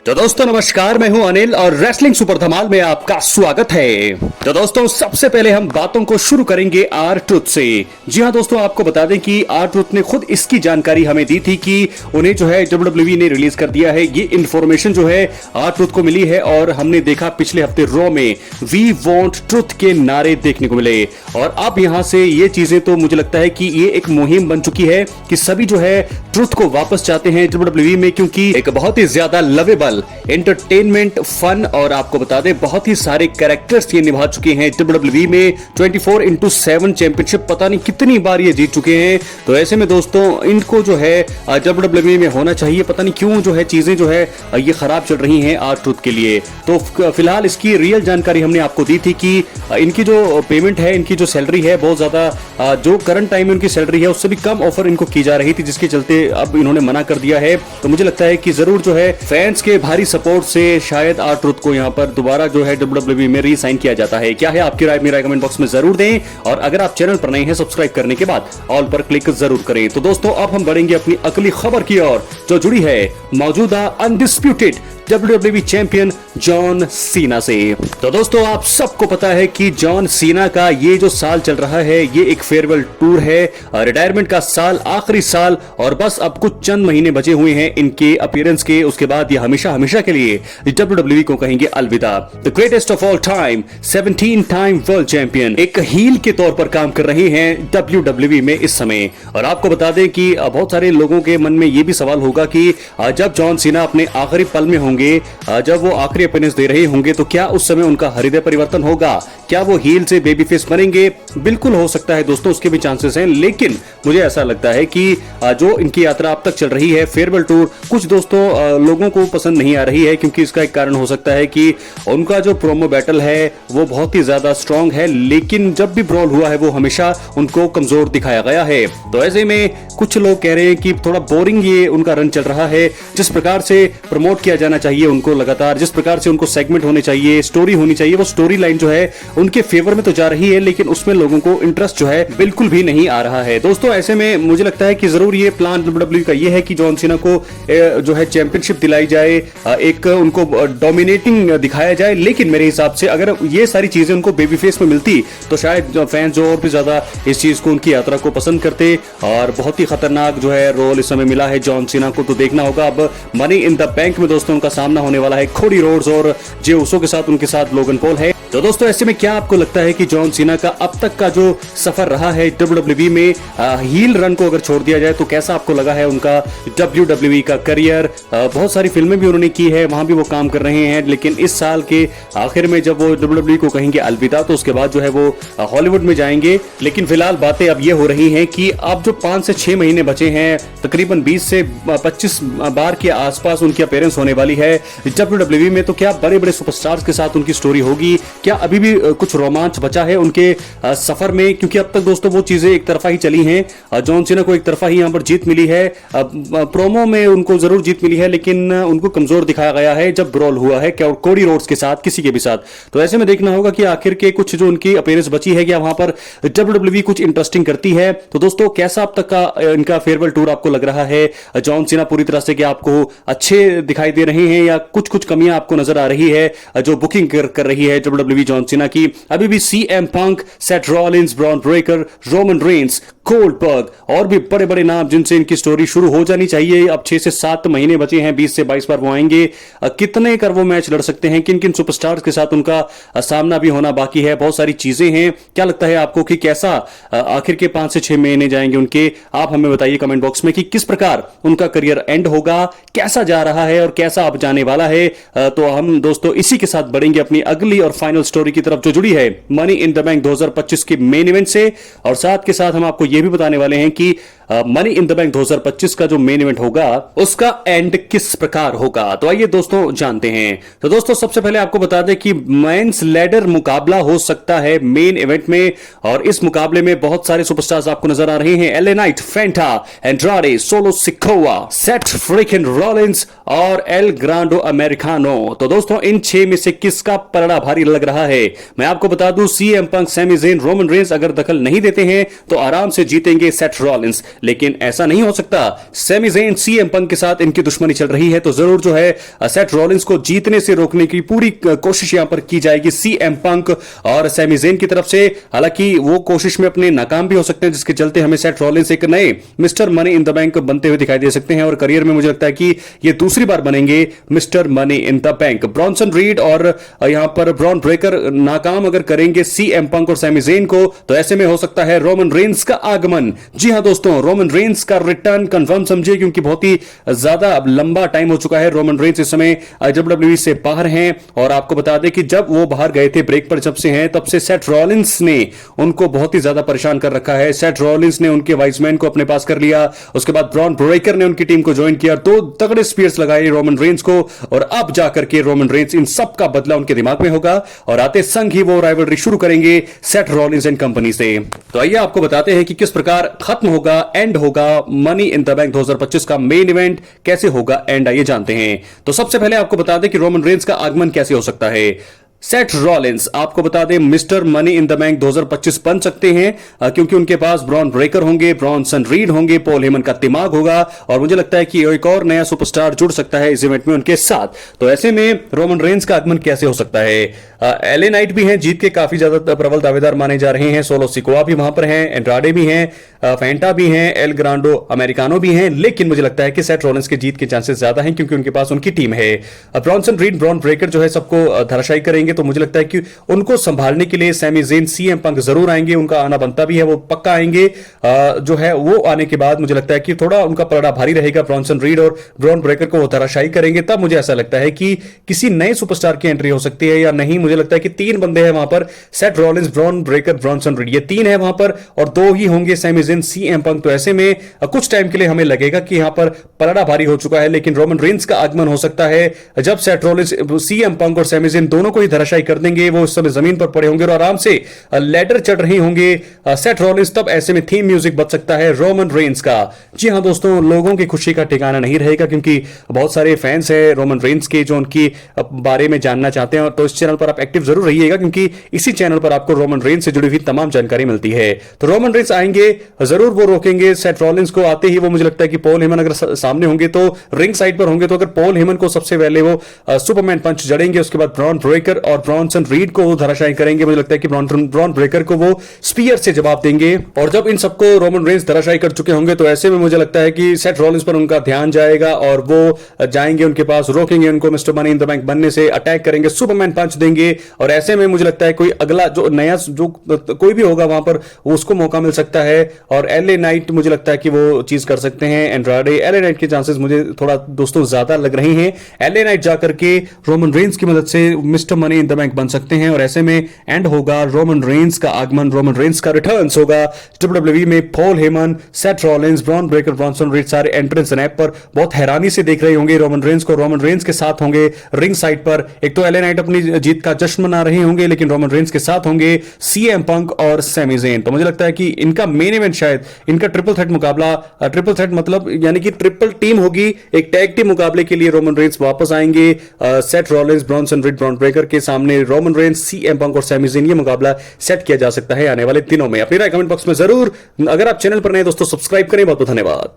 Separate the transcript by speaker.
Speaker 1: तो दोस्तों नमस्कार, मैं हूं अनिल और रेसलिंग सुपर धमाल में आपका स्वागत है। तो दोस्तों सबसे पहले हम बातों को शुरू करेंगे आर ट्रुथ से। जी हां दोस्तों, आपको बता दें कि आर ट्रुथ ने खुद इसकी जानकारी हमें दी थी कि उन्हें जो है WWE ने रिलीज कर दिया है। ये इंफॉर्मेशन जो है आर ट्रुथ को मिली है और हमने देखा पिछले हफ्ते रॉ में वी वॉन्ट ट्रुथ के नारे देखने को मिले। और अब यहां से ये चीजें तो मुझे लगता है कि ये एक मुहिम बन चुकी है कि सभी जो है ट्रुथ को वापस चाहते हैं WWE में, क्योंकि एक बहुत ही ज्यादा लवेबल एंटरटेनमेंट, फन और आपको बता दें बहुत ही सारे कैरेक्टर्स ये निभा चुके हैं WWE में। 24/7 चैंपियनशिप पता नहीं कितनी बार ये जीत चुके हैं। तो ऐसे में दोस्तों इनको जो है WWE में होना चाहिए। पता नहीं क्यों जो है चीजें जो है ये खराब चल रही हैं आर ट्रुथ के लिए। तो फिलहाल इसकी रियल जानकारी हमने आपको दी थी कि इनकी जो पेमेंट है, इनकी जो सैलरी है, बहुत ज्यादा जो करंट टाइम में उनकी सैलरी है उससे भी कम ऑफर इनको की जा रही थी, जिसके चलते अब इन्होंने मना कर दिया है। तो मुझे लगता है कि जरूर जो है फैंस के भारी सपोर्ट से शायद आर ट्रुथ को यहां पर दोबारा जो है WWE में री-साइन किया जाता है। क्या है आपकी राय, मेरा कमेंट बॉक्स में जरूर दें। और अगर आप चैनल पर नए हैं, सब्सक्राइब करने के बाद ऑल पर क्लिक जरूर करें। तो दोस्तों अब हम बढ़ेंगे अपनी अगली खबर की ओर, जो जुड़ी है मौजूदा undisputed WWE champion John Cena से। तो दोस्तों आप सबको पता है कि जॉन सीना का ये जो साल चल रहा है ये एक फेयरवेल टूर है, रिटायरमेंट का साल, आखिरी साल, और बस अब कुछ चंद महीने बचे हुए हैं इनके अपीयरेंस के। उसके बाद ये हमेशा हमेशा के लिए WWE को कहेंगे अलविदा। The greatest of all time, 17 time world champion, एक हील के तौर पर काम कर रहे हैं WWE में इस समय। और आपको बता दें कि बहुत सारे लोगों के मन में ये भी सवाल होगा कि जब जॉन सीना अपने आखिरी पल में होंगे, जब वो आखिरी अपीयरेंस दे रहे होंगे, तो क्या उस समय उनका हृदय परिवर्तन होगा? क्या वो हील से बेबी फेस बनेंगे? बिल्कुल हो सकता है दोस्तों, उसके भी चांसेस हैं। लेकिन मुझे ऐसा लगता है कि जो इनकी यात्रा अब तक चल रही है फेयरवेल टूर, कुछ दोस्तों लोगों को पसंद नहीं आ रही है, क्योंकि इसका एक कारण हो सकता है कि उनका जो प्रोमो बैटल है वो बहुत ही ज्यादा स्ट्रांग है, लेकिन जब भी ब्रॉल हुआ है वो हमेशा उनको कमजोर दिखाया गया है। तो ऐसे में कुछ लोग कह रहे हैं कि थोड़ा बोरिंग ये उनका रन चल रहा है। जिस प्रकार से प्रमोट किया जाना चाहिए उनको लगातार, जिस प्रकार से उनको सेगमेंट होने चाहिए, स्टोरी होनी चाहिए, वो स्टोरी लाइन जो है उनके फेवर में तो जा रही है, लेकिन उसमें लोगों को इंटरेस्ट जो है बिल्कुल भी नहीं आ रहा है। दोस्तों ऐसे में मुझे लगता है कि जरूर ये प्लान WWE का ये है कि जॉन सीना को जो है चैंपियनशिप दिलाई जाए, एक उनको डोमिनेटिंग दिखाया जाए। लेकिन मेरे हिसाब से अगर ये सारी चीजें उनको बेबी फेस में मिलती तो शायद फैंस जो और भी ज्यादा इस चीज को, उनकी यात्रा को पसंद करते। और बहुत ही खतरनाक जो है रोल इस समय मिला है जॉन सीना को। तो देखना होगा अब मनी इन द बैंक में दोस्तों उनका सामना होने वाला है कोडी रोड्स और जे उसो के साथ, उनके साथ लोगन पॉल है। तो दोस्तों ऐसे में क्या आपको लगता है कि जॉन सीना का अब तक का जो सफर रहा है WWE में, हील रन को अगर छोड़ दिया जाए तो कैसा आपको लगा है उनका WWE का करियर? बहुत सारी फिल्में भी उन्होंने की है, वहां भी वो काम कर रहे हैं, लेकिन इस साल के आखिर में जब वो WWE को कहेंगे अलविदा तो उसके बाद जो है वो हॉलीवुड में जाएंगे। लेकिन फिलहाल बातें अब ये हो रही हैं कि अब जो 5 से 6 महीने बचे हैं, तकरीबन 20 से 25 बार के आसपास उनकी अपीयरेंस होने वाली है WWE में। तो क्या बड़े बड़े सुपरस्टार्स के साथ उनकी स्टोरी होगी? क्या अभी भी कुछ रोमांच बचा है उनके सफर में? क्योंकि अब तक दोस्तों वो चीजें एक तरफा ही चली हैं। जॉन सीना को एक तरफा ही यहां पर जीत मिली है, प्रोमो में उनको जरूर जीत मिली है, लेकिन उनको कमजोर दिखाया गया है जब ब्रॉल हुआ है कोडी रोड्स के साथ, किसी के भी साथ। तो ऐसे में देखना होगा कि आखिर के कुछ जो उनकी अपीयरेंस बची है, क्या वहां पर WWE कुछ इंटरेस्टिंग करती है? तो दोस्तों कैसा अब तक का इनका फेयरवेल टूर आपको लग रहा है? जॉन सीना पूरी तरह से क्या आपको अच्छे दिखाई दे रहे हैं या कुछ कुछ कमियां आपको नजर आ रही है जो बुकिंग कर रही है WWE जॉन सीना की? अभी भी CM Punk, Seth Rollins, Bron Breakker, Roman Reigns, Goldberg और भी बड़े बड़े नाम जिनसे इनकी स्टोरी शुरू हो जानी चाहिए। अब 6 से 7 महीने बचे हैं, 20 से 22 बार वो आएंगे। कितने कर वो मैच लड़ सकते हैं? किन किन सुपरस्टार्स के साथ उनका सामना भी होना बाकी है? बहुत सारी चीजें हैं। क्या लगता है आपको कि कैसा आखिर के 5 से 6 महीने जाएंगे उनके? आप हमें बताइए कमेंट बॉक्स में कि किस प्रकार उनका करियर एंड होगा, कैसा जा रहा है और कैसा अब जाने वाला है। तो हम दोस्तों इसी के साथ बढ़ेंगे अपनी अगली और फाइनल स्टोरी की तरफ, जो जुड़ी है मनी इन द बैंक 2025 के मेन इवेंट से। और साथ के साथ हम आपको यह भी बताने वाले हैं कि मनी इन द बैंक 2025 का जो मेन इवेंट होगा उसका एंड किस प्रकार होगा। तो आइए दोस्तों जानते हैं। तो दोस्तों सबसे पहले आपको बता दें कि मेंस लैडर मुकाबला हो सकता है मेन इवेंट में, और इस मुकाबले में बहुत सारे सुपरस्टार्स आपको नजर आ रहे हैं। एलए नाइट, फेंटा, Andrade, Solo Sikoa, Seth Freakin Rollins और एल ग्रांडो अमेरिकानो। तो दोस्तों इन 6 में से किसका पलड़ा भारी लग रहा है। मैं आपको बता दूं, CM Punk, Sami Zayn, Roman Reigns अगर दखल नहीं देते हैं तो आराम से जीतेंगे सेथ रॉलिंस, लेकिन ऐसा नहीं हो सकता। सैमी ज़ेन, सीएम पंक के साथ इनकी दुश्मनी चल रही है, तो जरूर जो है सेथ रॉलिंस को जीतने से रोकने की पूरी कोशिश यहां पर की जाएगी सीएम पंक और सैमी ज़ेन की तरफ से। हालांकि वो कोशिश में अपने नाकाम भी हो सकते हैं, जिसके चलते हमें सेथ रॉलिंस एक नए mister money in the bank बनते हुए दिखाई दे सकते हैं और करियर में मुझे लगता है कि ये दूसरी बार बनेंगे mister money in the bank. Bronson read और यहां पर ब्रॉन ब्रेकर नाकाम अगर करेंगे सीएम पंक और सैमी ज़ेन को, तो ऐसे में हो सकता है रोमन रेंस का आगमन। जी हां दोस्तों, रोमन रेंस का रिटर्न कंफर्म समझिए, क्योंकि बहुत ही ज्यादा लंबा टाइम हो चुका है। रोमन रेंस इस समय डब्ल्यूडब्ल्यूई से बाहर हैं और आपको बता दें कि जब वो बाहर गए थे ब्रेक पर, जब से हैं तब से सेथ रॉलिंस ने उनको बहुत ही ज्यादा परेशान कर रखा है। सेथ रॉलिंस ने उनके वाइसमैन को अपने पास कर लिया, उसके बाद ब्रॉन ब्रेकर ने उनकी टीम को ज्वाइन किया, तो तगड़े स्पीयर्स लगाए रोमन रेंस को, और अब जाकर के रोमन रेंस इन सब का बदला उनके दिमाग में होगा और आते संग ही वो राइवलरी शुरू करेंगे सेथ रॉलिंस एंड कंपनी से। तो आइए आपको बताते हैं कि किस प्रकार खत्म होगा, एंड होगा मनी इन द बैंक 2025 का मेन इवेंट, कैसे होगा एंड, आइए जानते हैं। तो सबसे पहले आपको बता दें कि रोमन रेंस का आगमन कैसे हो सकता है। सेथ रॉलिंस, आपको बता दें, mister money in the bank 2025 बन सकते हैं क्योंकि उनके पास ब्रॉन ब्रेकर होंगे, ब्रॉन्सन रीड होंगे, पॉल हेमन का दिमाग होगा, और मुझे लगता है कि एक और नया सुपरस्टार जुड़ सकता है इस इवेंट में उनके साथ। तो ऐसे में रोमन रेंस का आगमन कैसे हो सकता है। एले नाइट भी हैं, जीत के काफी ज्यादा प्रबल दावेदार माने जा रहे हैं। सोलो सिकोआ भी वहां पर हैं, एंड्राडे भी हैं, फैंटा भी हैं, एल ग्रांडो अमेरिकानो भी हैं, लेकिन मुझे लगता है कि सेथ रॉलिंस के जीत के चांसेस ज्यादा हैं क्योंकि उनके पास उनकी टीम है। ब्रॉन्सन रीड, ब्रॉन ब्रेकर जो है सबको धराशायी करेंगे, तो मुझे लगता है कि उनको संभालने के लिए सैमी ज़ेन, सीएम पंक जरूर आएंगे, उनका आना बनता भी है, वो पक्का आएंगे। जो है वो आने के बाद मुझे लगता है कि थोड़ा उनका पलड़ा भारी रहेगा। ब्रॉन्सन रीड और ब्रॉन ब्रेकर को वो धराशायी करेंगे, तब मुझे ऐसा लगता है कि किसी नए सुपरस्टार की एंट्री हो सकती है या नहीं। मुझे लगता है कि 3 बंदे हैं वहां पर, Seth Rollins, Bron breaker, Bronson read, ये 3 है वहां पर, और 2 ही होंगे सैमी ज़ेन, सीएम पंक। तो ऐसे में कुछ टाइम के लिए हमें लगेगा कि यहां पर पलड़ा भारी हो चुका है, लेकिन रोमन रेंस का आगमन हो सकता है जब सेथ रॉलिंस, सीएम पंक और सैमी ज़ेन दोनों को ही धराशायी कर देंगे। वो उस समय जमीन पर पड़े होंगे और आराम से लैडर चढ़ रहे होंगे सेथ रॉलिंस, तब ऐसे में थीम म्यूजिक बच सकता है रोमन रेंस का। जी हां दोस्तों, लोगों की खुशी का ठिकाना नहीं रहेगा क्योंकि बहुत सारे फैंस हैं रोमन रेंस के जो उनकी बारे में जानना चाहते हैं, तो इस चैनल पर आप एक्टिव जरूर रहिएगा क्योंकि इसी चैनल पर आपको रोमन रेंस से जुड़ी हुई तमाम जानकारी मिलती है। तो रोमन रेंस आएंगे, जरूर वो रोकेंगे सेथ रॉलिंस को। आते ही वो मुझे लगता है कि पॉल हेमन अगर सामने होंगे तो रिंग साइड पर होंगे, तो अगर पॉल हेमन को सबसे पहले वो सुपरमैन पंच जड़ेंगे, उसके बाद ब्रॉन ब्रेकर और ब्रॉन्सन रीड को धराशायी करेंगे। मुझे लगता है कि ब्रॉन ब्रेकर को वो स्पीयर से जवाब देंगे, और जब इन सबको रोमन रेंस धराशायी कर चुके होंगे तो ऐसे में मुझे लगता है कि सेथ रॉलिंस पर उनका ध्यान जाएगा और वो जाएंगे उनके पास, रोकेंगे उनको mister money in the bank बनने से, अटैक करेंगे, सुपरमैन पंच देंगे, और ऐसे में मुझे लगता है कोई अगला जो नया जो कोई भी होगा वहां पर उसको मौका मिल सकता है। और एलए नाइट मुझे लगता है कि वो चीज कर सकते हैं। एंड्राडे, एलए नाइट के चांसेस मुझे थोड़ा दोस्तों ज्यादा लग रहे हैं। एलए नाइट जाकर के रोमन रेंस की मदद से mister money in the bank बन सकते हैं, और ऐसे में एंड होगा रोमन रेंस का आगमन, रोमन रेंस का रिटर्न्स होगा डब्ल्यूडब्ल्यूई में। Paul Heyman, Seth Rollins, Bron breaker, Bronson read सारे एंट्रेंस रैंप पर बहुत हैरानी से देख रहे होंगे रोमन रेंस को। रोमन रेंस के साथ होंगे रिंग साइड पर, एक तो एलए नाइट अपनी जीत का जश्न मना रहे होंगे, लेकिन रोमन रेंस के साथ होंगे सीएम पंक और सैमी ज़ेन। तो मुझे लगता है कि इनका मेन इवेंट शायद इनका ट्रिपल थ्रेट मुकाबला, ट्रिपल थ्रेट मतलब यानी कि ट्रिपल टीम होगी, एक टैग टीम मुकाबले के लिए रोमन रेंस वापस आएंगे। Seth Rollins, Bronson read, Bron Breakker के सामने रोमन रेंस, सीएम पंक और सैमी ज़ेन, ये मुकाबला सेट किया जा सकता है आने वाले दिनों में। अपनी राय कमेंट बॉक्स में जरूर, अगर आप चैनल पर नए दोस्तों सब्सक्राइब करें। बहुत बहुत धन्यवाद।